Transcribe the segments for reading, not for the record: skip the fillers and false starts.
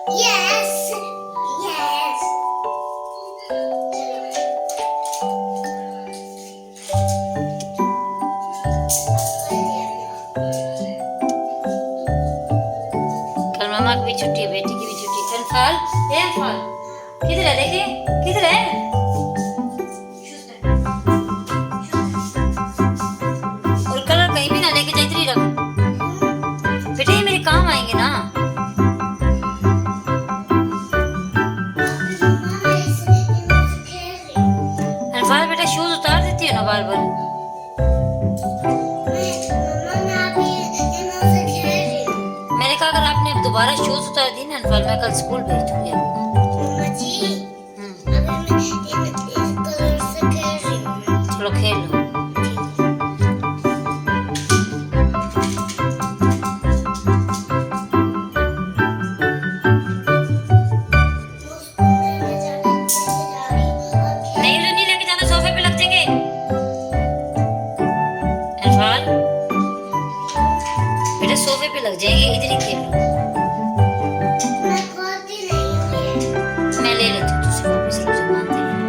Yes. Yes. कल मामा की भी छुट्टी है, बेटी की भी छुट्टी है। अनफाल, ए अनफाल, किधर है? देखिए किधर है? और कलर कहीं भी ना लेके जा, इधर ही रख बेटा, ये मेरे काम आएंगे ना। अनफाल बेटा शूज उतार देती है ना बार बार। मैंने कहा अगर आपने दोबारा शूज उतार दी ना अनफाल, मैं कल स्कूल भेज दूंगी आपको। चलो खेल लो। नहीं तो नहीं लेके जाना, सोफे पे लग जाएंगे। अनफाल बेटा सोफे पे लग जाएंगे, इधर ही खेल लो। मैं ले लेती हूँ तुझसे वापस, मुझे मानते नहीं।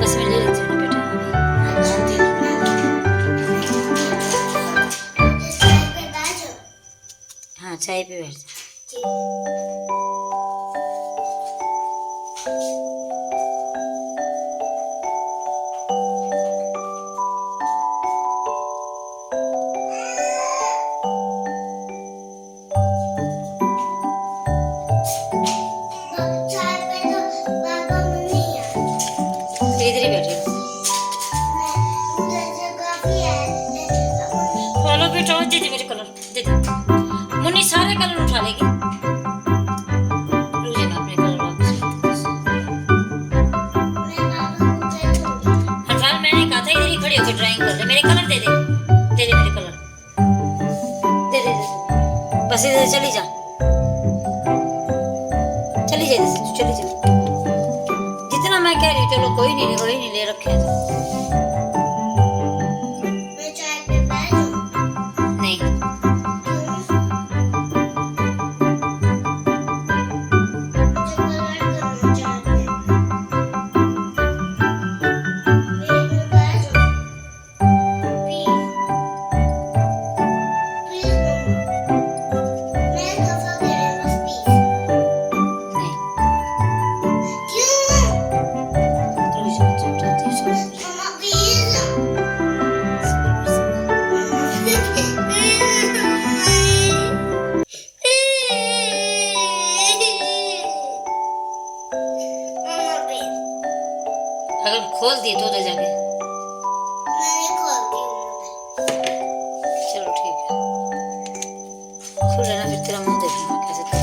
बस मैं ले लेती हूँ ना बेटा, मानती नहीं। हाँ चाय पे बैठ जा। इधर ही बैठे। चलो बेटा दे दे मेरे कलर, दे दे। मुन्नी सारे कलर उठा लेगी। रुक जाना, अपने कलर वापस लेते हैं। अनफाल मैंने कहा था इधर ही खड़े होकर ड्राइंग कर ले। मेरे कलर दे दे, दे दे मेरे कलर, दे दे दे। बस इधर चली जा, चली जा इधर से, तू चली जा। जितना मैं कह रही हूँ, चलो कोई नहीं ले रखे हैं तो। नहीं अगर खोल दिए तो उधर जाके। चलो ठीक है, खुल जाना, फिर तेरा मुंह देखूंगा कैसे कर।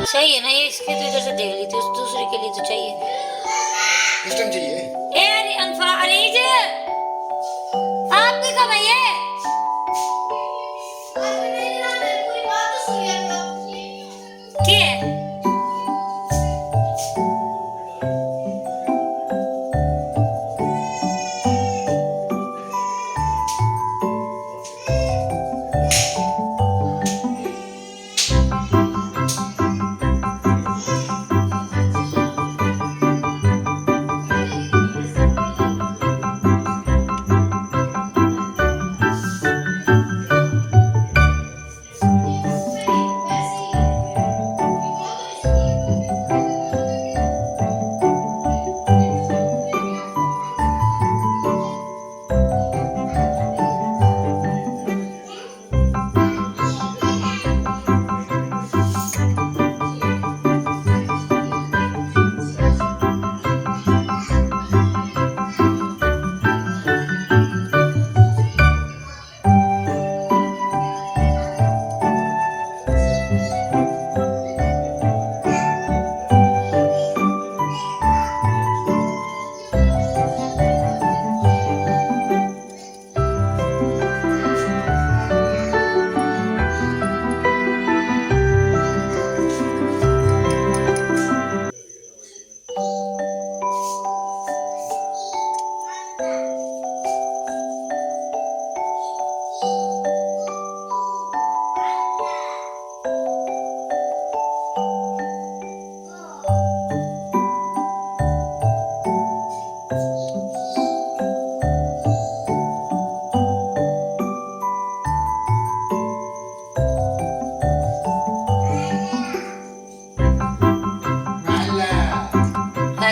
सही है ना ये, इसके तो इधर से देख ली थी, उस दूसरे के लिए तो चाहिए। किस टाइम चाहिए? ए अरे अनफा, अरीज आपके कब है ये? क्या है?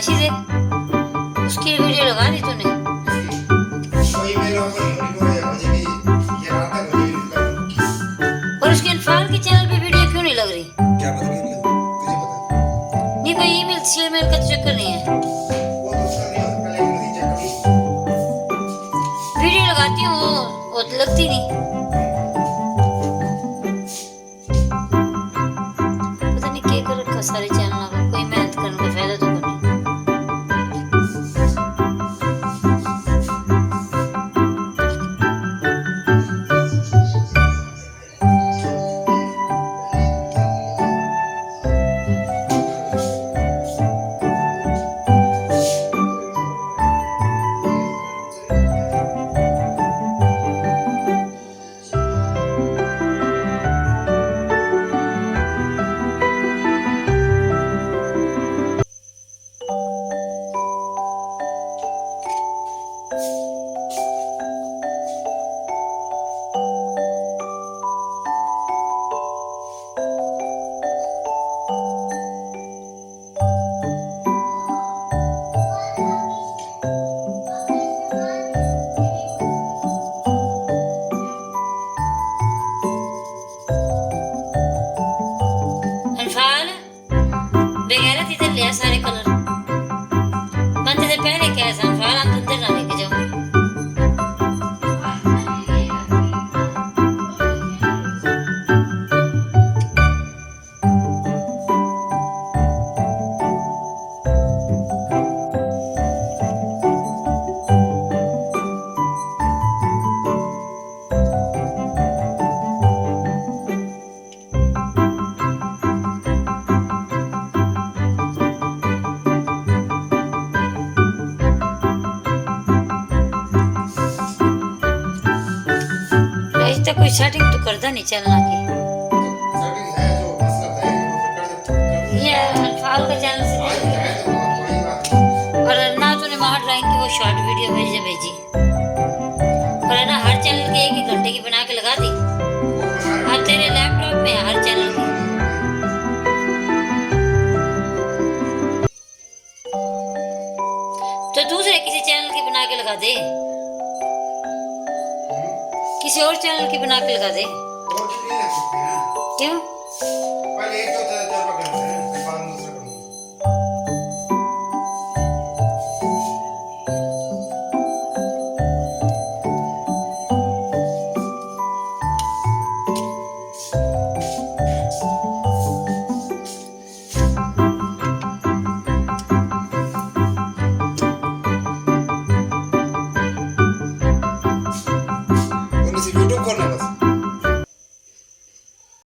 मीनाक्षी देख, उसकी वीडियो लगा दी तूने। कोई मेरे ऊपर नहीं हो रही है, मुझे भी ये रात तक मुझे भी कर दूंगी। और उसके अनफाल के चैनल पे वीडियो क्यों नहीं लग रही? क्या पता क्यों नहीं, तुझे पता? नहीं, कोई ईमेल शेमेल का तो चक्कर नहीं है। वो तो उसका नहीं हो सकता, लेकिन मुझे चेक करो। वीडियो लगाती हूँ वो तो लगती नहीं। पता नहीं क्या कर रखा सारे चैनल को, कोई मेहनत करने का फायदा तो कोई नहीं। अनफाल बेगैरत इधर ले आ सारे कलर। बनते से पहले क्या है अनफाल, हम अंदर ना लेके जाओ। अभी तक कोई सेटिंग तो करता नहीं चैनल की। सेटिंग है, जो मसला है वो फिर कर दे। ये अनफाल का चैनल से आज जाए तो कोई बात नहीं। और ना तूने वहाँ ड्राइंग की वो शॉर्ट वीडियो भेजी। और है ना हर चैनल की 1-1 घंटे की बना के लगा दी। और तेरे लैपटॉप में है हर चैनल की। तो दूसरे किसी चैनल की बना के लगा दे, किसी और चैनल की बना के लगा दे। और भी नहीं रख सकते ना, क्यों? पहले एक तो तजर्बा करते हैं।